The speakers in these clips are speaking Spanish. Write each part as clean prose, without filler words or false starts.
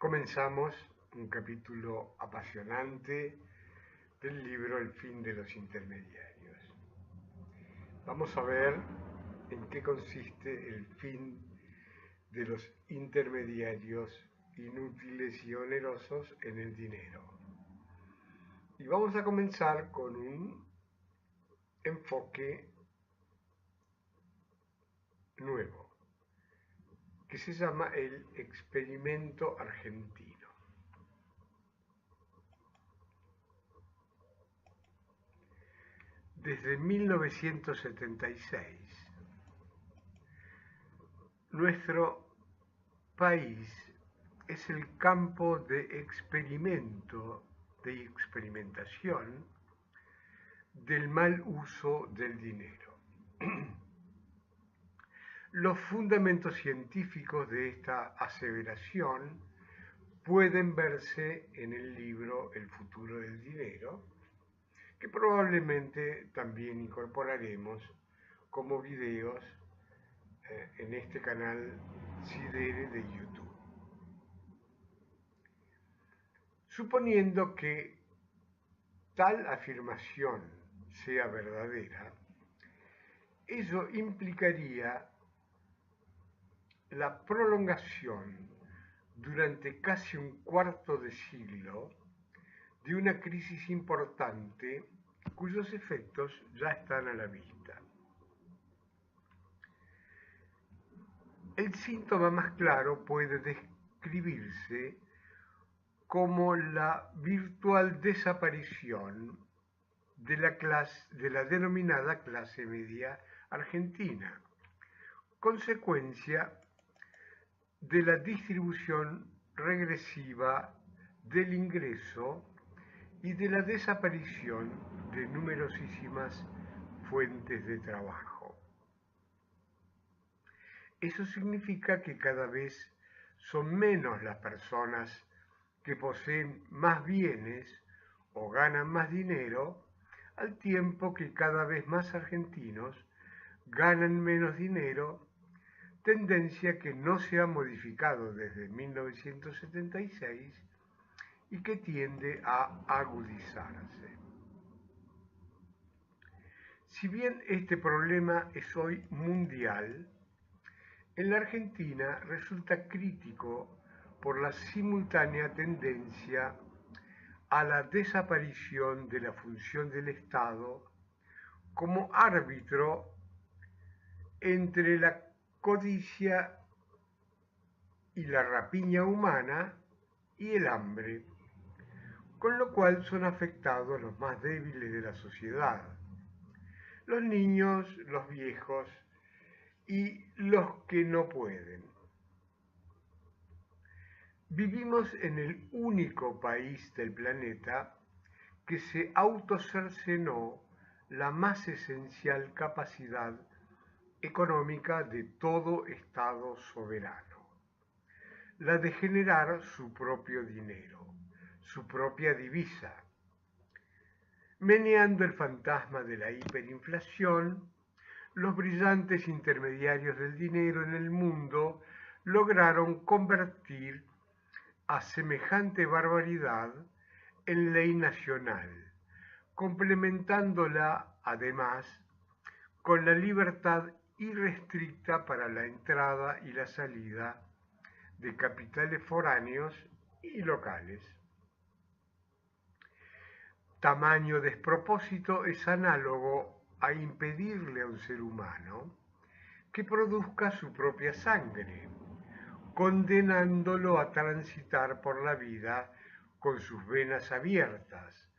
Comenzamos un capítulo apasionante del libro El fin de los intermediarios. Vamos a ver en qué consiste el fin de los intermediarios inútiles y onerosos en el dinero. Y vamos a comenzar con un enfoque nuevo, que se llama el experimento argentino. Desde 1976, nuestro país es el campo de experimento, de experimentación del mal uso del dinero. Los fundamentos científicos de esta aseveración pueden verse en el libro El futuro del dinero, que probablemente también incorporaremos como videos en este canal Sidere de YouTube. Suponiendo que tal afirmación sea verdadera, eso implicaría la prolongación durante casi un cuarto de siglo de una crisis importante cuyos efectos ya están a la vista. El síntoma más claro puede describirse como la virtual desaparición de la denominada clase media argentina, consecuencia de la distribución regresiva del ingreso y de la desaparición de numerosísimas fuentes de trabajo. Eso significa que cada vez son menos las personas que poseen más bienes o ganan más dinero, al tiempo que cada vez más argentinos ganan menos dinero, tendencia que no se ha modificado desde 1976 y que tiende a agudizarse. Si bien este problema es hoy mundial, en la Argentina resulta crítico por la simultánea tendencia a la desaparición de la función del Estado como árbitro entre la codicia y la rapiña humana y el hambre, con lo cual son afectados los más débiles de la sociedad, los niños, los viejos y los que no pueden. Vivimos en el único país del planeta que se autocercenó la más esencial capacidad económica de todo Estado soberano, la de generar su propio dinero, su propia divisa, meneando el fantasma de la hiperinflación. Los brillantes intermediarios del dinero en el mundo lograron convertir a semejante barbaridad en ley nacional, complementándola además con la libertad irrestricta para la entrada y la salida de capitales foráneos y locales. Tamaño despropósito es análogo a impedirle a un ser humano que produzca su propia sangre, condenándolo a transitar por la vida con sus venas abiertas,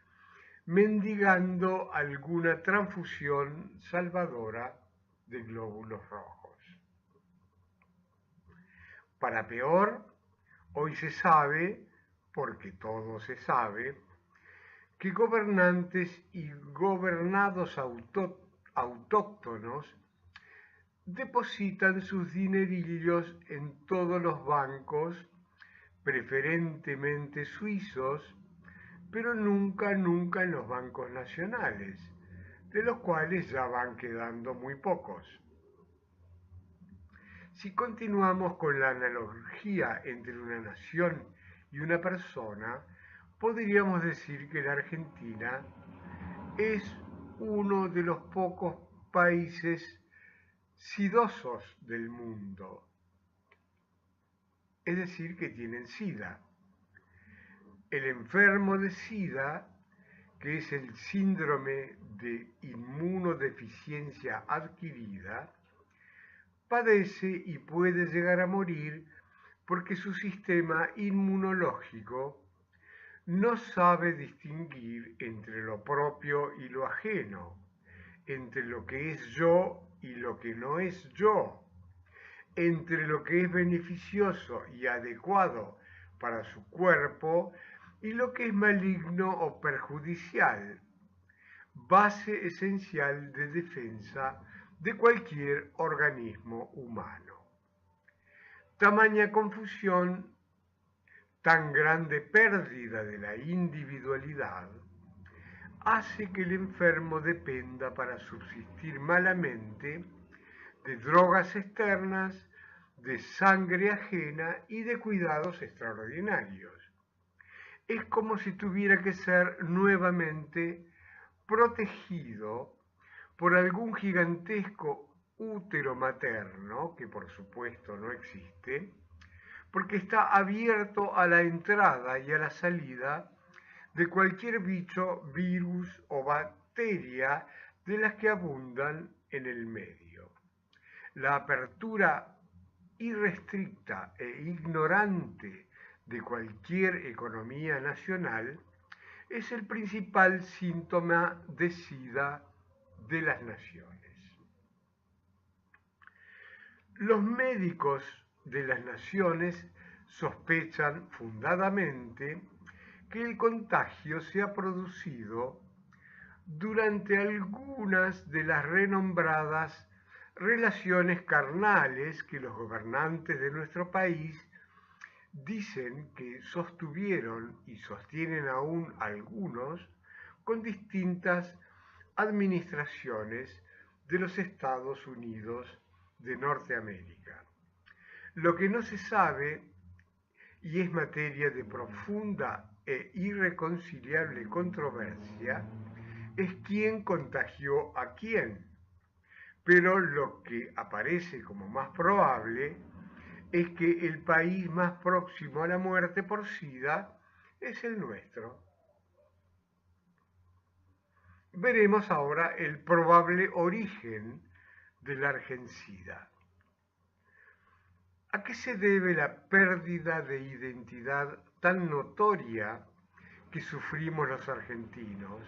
mendigando alguna transfusión salvadora de glóbulos rojos. Para peor, hoy se sabe, porque todo se sabe, que gobernantes y gobernados autóctonos depositan sus dinerillos en todos los bancos, preferentemente suizos, pero nunca en los bancos nacionales, de los cuales ya van quedando muy pocos. Si continuamos con la analogía entre una nación y una persona, podríamos decir que la Argentina es uno de los pocos países sidosos del mundo, es decir, que tienen SIDA. El enfermo de SIDA, que es el síndrome de inmunodeficiencia adquirida, padece y puede llegar a morir porque su sistema inmunológico no sabe distinguir entre lo propio y lo ajeno, entre lo que es yo y lo que no es yo, entre lo que es beneficioso y adecuado para su cuerpo y lo que es maligno o perjudicial, base esencial de defensa de cualquier organismo humano. Tamaña confusión, tan grande pérdida de la individualidad, hace que el enfermo dependa para subsistir malamente de drogas externas, de sangre ajena y de cuidados extraordinarios. Es como si tuviera que ser nuevamente protegido por algún gigantesco útero materno, que por supuesto no existe, porque está abierto a la entrada y a la salida de cualquier bicho, virus o bacteria de las que abundan en el medio. La apertura irrestricta e ignorante de cualquier economía nacional es el principal síntoma de SIDA de las naciones. Los médicos de las naciones sospechan fundadamente que el contagio se ha producido durante algunas de las renombradas relaciones carnales que los gobernantes de nuestro país dicen que sostuvieron y sostienen aún algunos con distintas administraciones de los Estados Unidos de Norteamérica. Lo que no se sabe, y es materia de profunda e irreconciliable controversia, es quién contagió a quién. Pero lo que aparece como más probable es que el país más próximo a la muerte por SIDA es el nuestro. Veremos ahora el probable origen del Argencida. ¿A qué se debe la pérdida de identidad tan notoria que sufrimos los argentinos,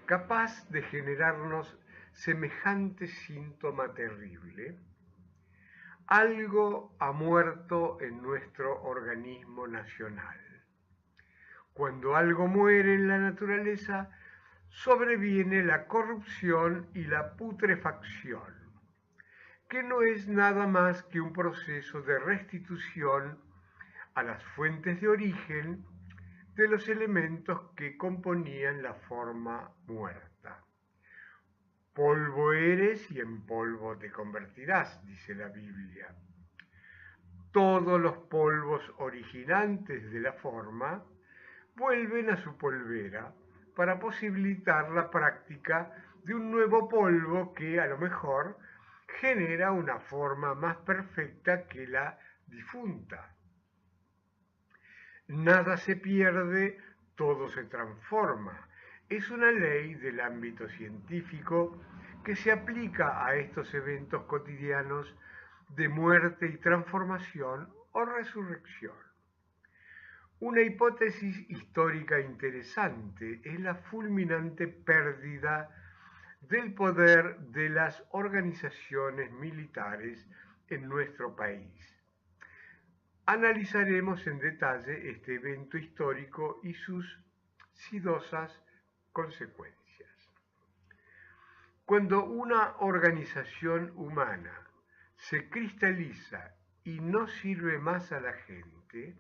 capaz de generarnos semejante síntoma terrible? Algo ha muerto en nuestro organismo nacional. Cuando algo muere en la naturaleza, sobreviene la corrupción y la putrefacción, que no es nada más que un proceso de restitución a las fuentes de origen de los elementos que componían la forma muerta. Polvo eres y en polvo te convertirás, dice la Biblia. Todos los polvos originantes de la forma vuelven a su polvera para posibilitar la práctica de un nuevo polvo que a lo mejor genera una forma más perfecta que la difunta. Nada se pierde, todo se transforma. Es una ley del ámbito científico que se aplica a estos eventos cotidianos de muerte y transformación o resurrección. Una hipótesis histórica interesante es la fulminante pérdida del poder de las organizaciones militares en nuestro país. Analizaremos en detalle este evento histórico y sus sidosas consecuencias. Cuando una organización humana se cristaliza y no sirve más a la gente,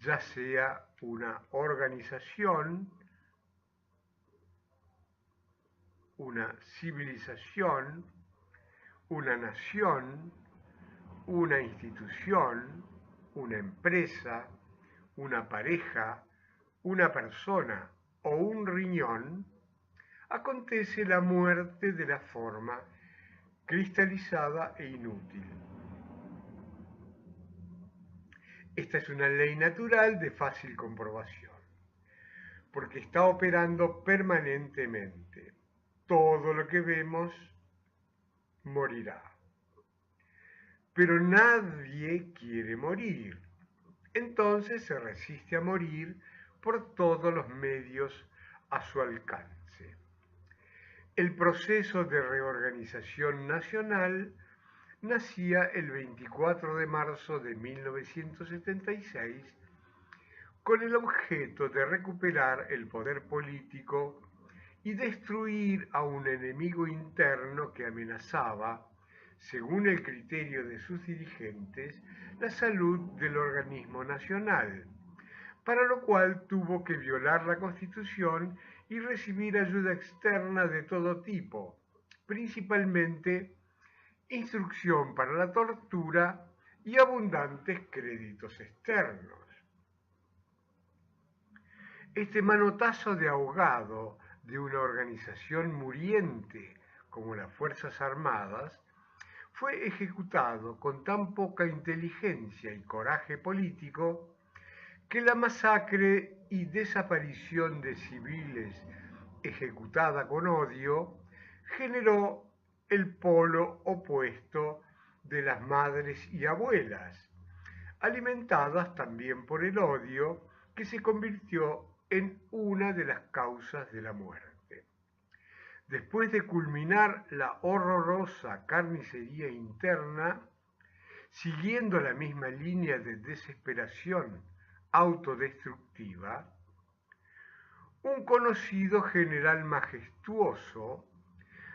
ya sea una organización, una civilización, una nación, una institución, una empresa, una pareja, una persona o un riñón, acontece la muerte de la forma cristalizada e inútil. Esta es una ley natural de fácil comprobación, porque está operando permanentemente. Todo lo que vemos morirá. Pero nadie quiere morir. Entonces se resiste a morir por todos los medios a su alcance. El proceso de reorganización nacional nacía el 24 de marzo de 1976 con el objeto de recuperar el poder político y destruir a un enemigo interno que amenazaba, según el criterio de sus dirigentes, la salud del organismo nacional, para lo cual tuvo que violar la Constitución y recibir ayuda externa de todo tipo, principalmente instrucción para la tortura y abundantes créditos externos. Este manotazo de ahogado de una organización muriente como las Fuerzas Armadas fue ejecutado con tan poca inteligencia y coraje político que la masacre y desaparición de civiles ejecutada con odio generó el polo opuesto de las madres y abuelas, alimentadas también por el odio que se convirtió en una de las causas de la muerte. Después de culminar la horrorosa carnicería interna, siguiendo la misma línea de desesperación autodestructiva, un conocido general majestuoso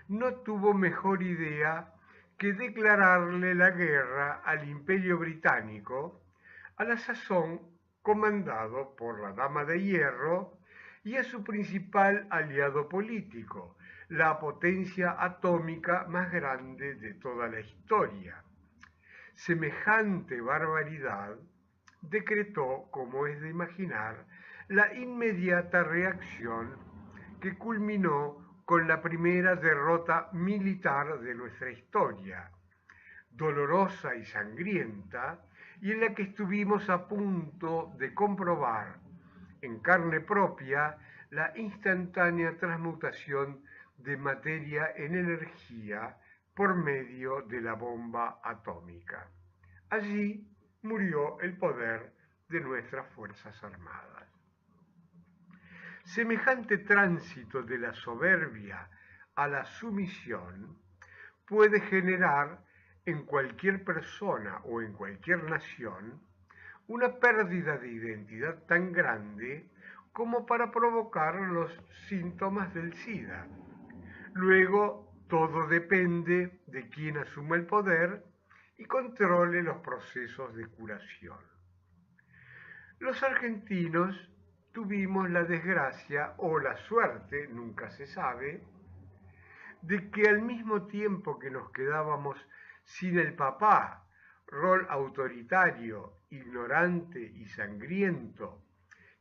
no tuvo mejor idea que declararle la guerra al Imperio Británico, a la sazón comandado por la Dama de Hierro, y a su principal aliado político, la potencia atómica más grande de toda la historia. Semejante barbaridad decretó, como es de imaginar, la inmediata reacción que culminó con la primera derrota militar de nuestra historia, dolorosa y sangrienta, y en la que estuvimos a punto de comprobar en carne propia la instantánea transmutación de materia en energía por medio de la bomba atómica. Allí murió el poder de nuestras Fuerzas Armadas. Semejante tránsito de la soberbia a la sumisión puede generar en cualquier persona o en cualquier nación una pérdida de identidad tan grande como para provocar los síntomas del SIDA. Luego, todo depende de quién asuma el poder y controle los procesos de curación. Los argentinos tuvimos la desgracia o la suerte, nunca se sabe, de que al mismo tiempo que nos quedábamos sin el papá, rol autoritario, ignorante y sangriento,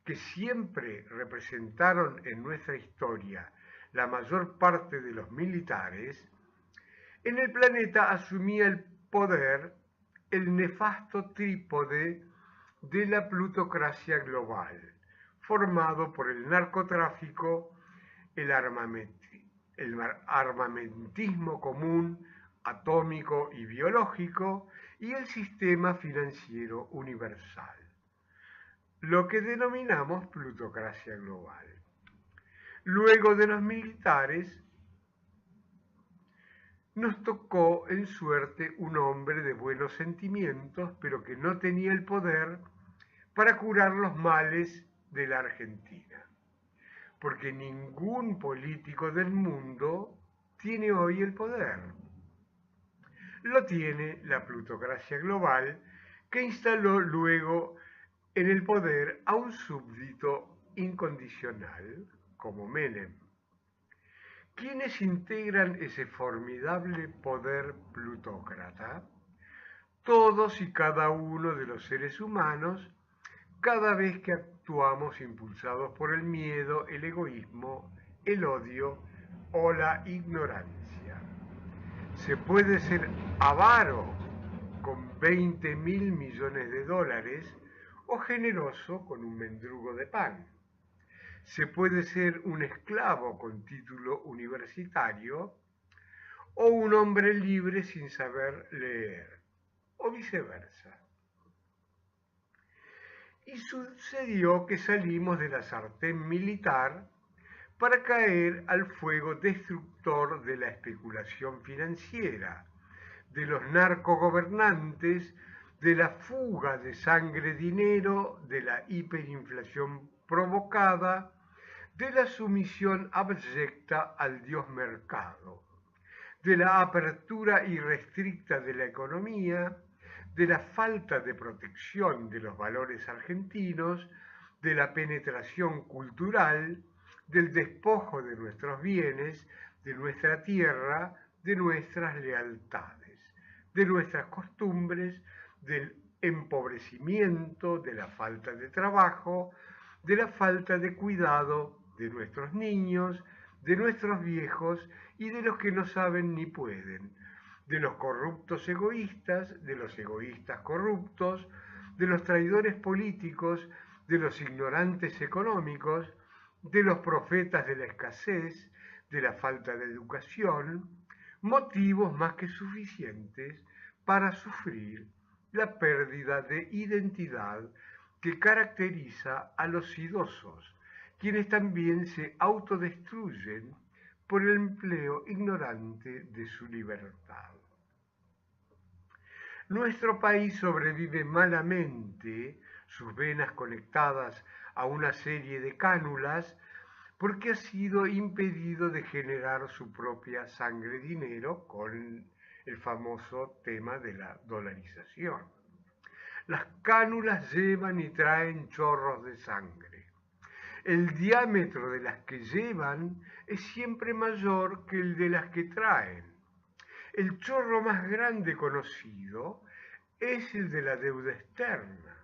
que siempre representaron en nuestra historia la mayor parte de los militares, en el planeta asumía el poder el nefasto trípode de la plutocracia global, formado por el narcotráfico, el armamentismo común, atómico y biológico, y el sistema financiero universal, lo que denominamos plutocracia global. Luego de los militares, nos tocó en suerte un hombre de buenos sentimientos, pero que no tenía el poder para curar los males de la Argentina, porque ningún político del mundo tiene hoy el poder. Lo tiene la plutocracia global, que instaló luego en el poder a un súbdito incondicional como Menem. ¿Quiénes integran ese formidable poder plutócrata? Todos y cada uno de los seres humanos cada vez que actuamos impulsados por el miedo, el egoísmo, el odio o la ignorancia. Se puede ser avaro con 20.000 millones de dólares o generoso con un mendrugo de pan. Se puede ser un esclavo con título universitario o un hombre libre sin saber leer, o viceversa. Y sucedió que salimos de la sartén militar para caer al fuego destructor de la especulación financiera, de los narcogobernantes, de la fuga de sangre-dinero, de la hiperinflación provocada, de la sumisión abyecta al dios mercado, de la apertura irrestricta de la economía, de la falta de protección de los valores argentinos, de la penetración cultural, del despojo de nuestros bienes, de nuestra tierra, de nuestras lealtades, de nuestras costumbres, del empobrecimiento, de la falta de trabajo, de la falta de cuidado de nuestros niños, de nuestros viejos y de los que no saben ni pueden, de los corruptos egoístas, de los egoístas corruptos, de los traidores políticos, de los ignorantes económicos, de los profetas de la escasez, de la falta de educación, motivos más que suficientes para sufrir la pérdida de identidad que caracteriza a los idosos, quienes también se autodestruyen por el empleo ignorante de su libertad. Nuestro país sobrevive malamente, sus venas conectadas a una serie de cánulas, porque ha sido impedido de generar su propia sangre-dinero con el famoso tema de la dolarización. Las cánulas llevan y traen chorros de sangre. El diámetro de las que llevan es siempre mayor que el de las que traen. El chorro más grande conocido es el de la deuda externa.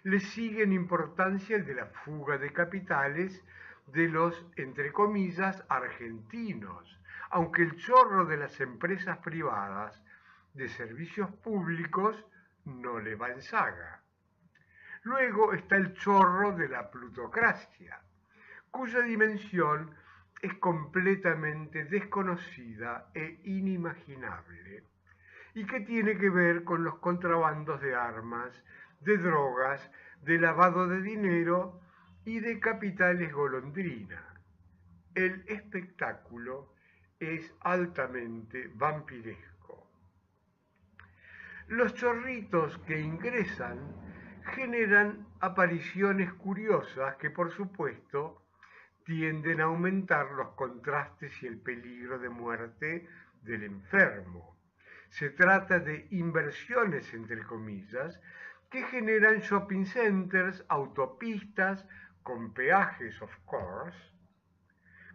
Le sigue en importancia el de la fuga de capitales de los, entre comillas, argentinos, aunque el chorro de las empresas privadas de servicios públicos no le va en saga. Luego está el chorro de la plutocracia, cuya dimensión es completamente desconocida e inimaginable, y que tiene que ver con los contrabandos de armas, de drogas, de lavado de dinero y de capitales golondrina. El espectáculo es altamente vampiresco. Los chorritos que ingresan generan apariciones curiosas que, por supuesto, tienden a aumentar los contrastes y el peligro de muerte del enfermo. Se trata de inversiones, entre comillas, que generan shopping centers, autopistas, con peajes, of course,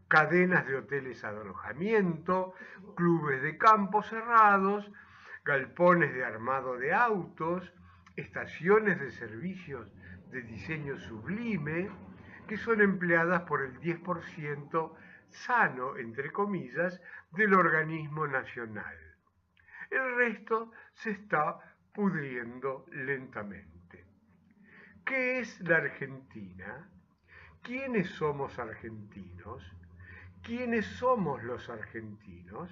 cadenas de hoteles de alojamiento, clubes de campo cerrados, galpones de armado de autos, estaciones de servicios de diseño sublime, que son empleadas por el 10% sano, entre comillas, del organismo nacional. El resto se está pudriendo lentamente. ¿Qué es la Argentina? ¿Quiénes somos argentinos? ¿Quiénes somos los argentinos?